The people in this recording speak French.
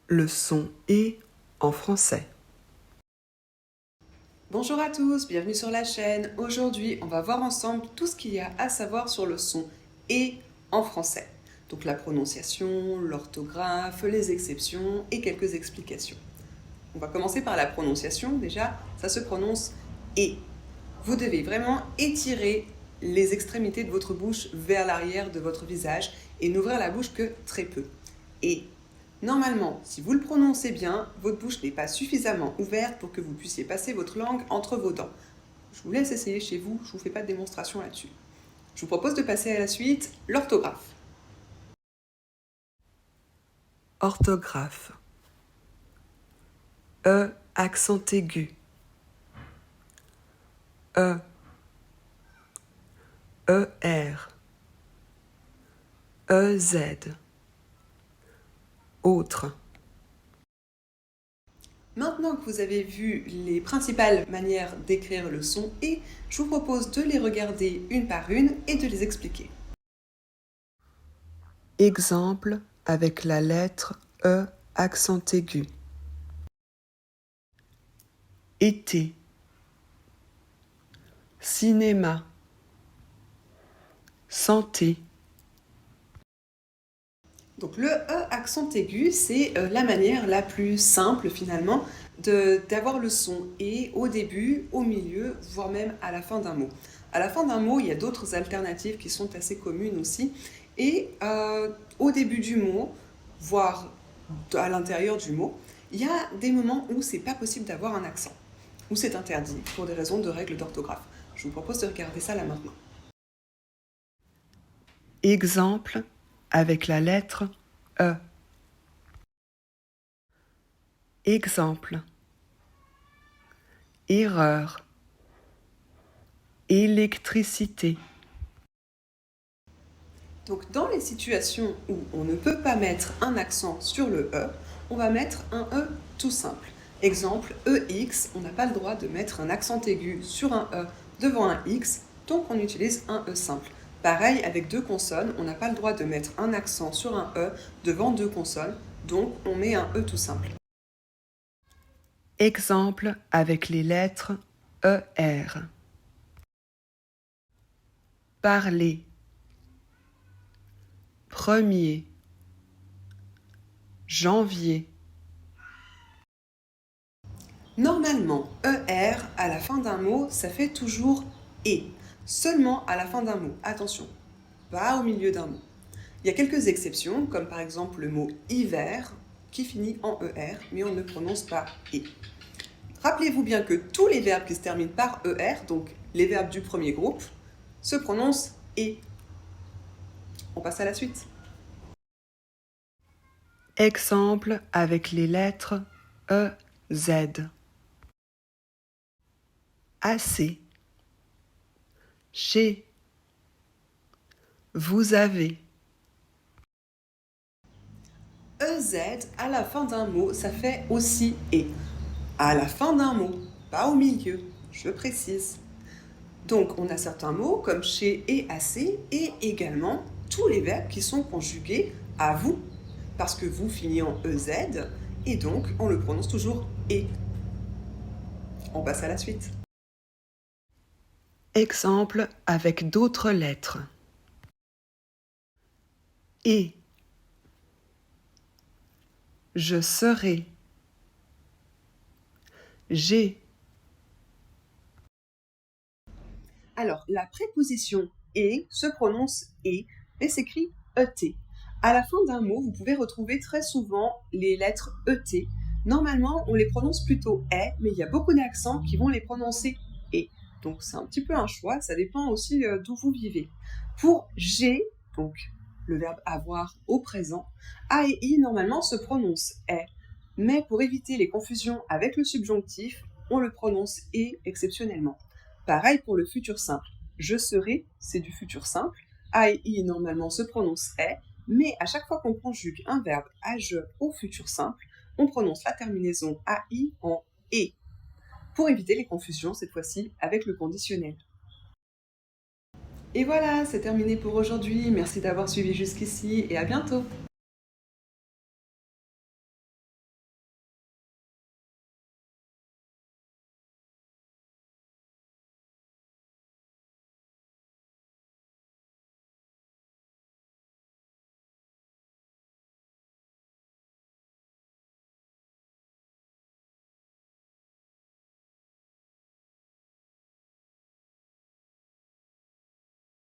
le son « et » en français. Bonjour à tous, bienvenue sur la chaîne. Aujourd'hui, on va voir ensemble tout ce qu'il y a à savoir sur le son « et » en français. Donc la prononciation, l'orthographe, les exceptions et quelques explications. On va commencer par la prononciation. Déjà, ça se prononce « et ». Vous devez vraiment étirer les extrémités de votre bouche vers l'arrière de votre visage et n'ouvrir la bouche que très peu. Et normalement, si vous le prononcez bien, votre bouche n'est pas suffisamment ouverte pour que vous puissiez passer votre langue entre vos dents. Je vous laisse essayer chez vous, je ne vous fais pas de démonstration là-dessus. Je vous propose de passer à la suite, l'orthographe. Orthographe. E accent aigu. E. ER. EZ. Autre. Maintenant que vous avez vu les principales manières d'écrire le son « et », je vous propose de les regarder une par une et de les expliquer. Exemple avec la lettre E accent aigu. Été. Cinéma. Santé. Donc le E accent aigu, c'est la manière la plus simple finalement d'avoir le son « et » au début, au milieu, voire même à la fin d'un mot. À la fin d'un mot, il y a d'autres alternatives qui sont assez communes aussi. Et au début du mot, voire à l'intérieur du mot, il y a des moments où c'est pas possible d'avoir un accent, où c'est interdit pour des raisons de règles d'orthographe. Je vous propose de regarder ça là maintenant. Exemple avec la lettre E. Exemple. Erreur. Électricité. Donc dans les situations où on ne peut pas mettre un accent sur le E, on va mettre un E tout simple. Exemple, EX, on n'a pas le droit de mettre un accent aigu sur un E devant un X, donc on utilise un E simple. Pareil, avec deux consonnes, on n'a pas le droit de mettre un accent sur un E devant deux consonnes, donc on met un E tout simple. Exemple avec les lettres ER. Parler. Premier. Janvier. Normalement, ER à la fin d'un mot, ça fait toujours et. Seulement à la fin d'un mot. Attention, pas au milieu d'un mot. Il y a quelques exceptions, comme par exemple le mot hiver, qui finit en ER, mais on ne prononce pas et. Rappelez-vous bien que tous les verbes qui se terminent par ER, donc les verbes du premier groupe, se prononcent et. On passe à la suite. Exemple avec les lettres EZ. Assez. Chez. Vous avez. EZ à la fin d'un mot, ça fait aussi et. À la fin d'un mot, pas au milieu, je précise. Donc on a certains mots comme chez et assez et également tous les verbes qui sont conjugués à vous, parce que vous finit en EZ et donc on le prononce toujours et. On passe à la suite. Exemple avec d'autres lettres. Et. Je serai. J'ai. Alors, la préposition « et » se prononce « et » et s'écrit « et ». À la fin d'un mot, vous pouvez retrouver très souvent les lettres « et ». Normalement, on les prononce plutôt « est », mais il y a beaucoup d'accents qui vont les prononcer « et ». Donc, c'est un petit peu un choix, ça dépend aussi d'où vous vivez. Pour « j'ai », donc le verbe « avoir » au présent, « a » et « i » normalement se prononcent « est ». Mais pour éviter les confusions avec le subjonctif, on le prononce « et » exceptionnellement. Pareil pour le futur simple. Je serai, c'est du futur simple. A et I normalement se prononce est, mais à chaque fois qu'on conjugue un verbe à je au futur simple, on prononce la terminaison AI en et. Pour éviter les confusions, cette fois-ci, avec le conditionnel. Et voilà, c'est terminé pour aujourd'hui. Merci d'avoir suivi jusqu'ici et à bientôt.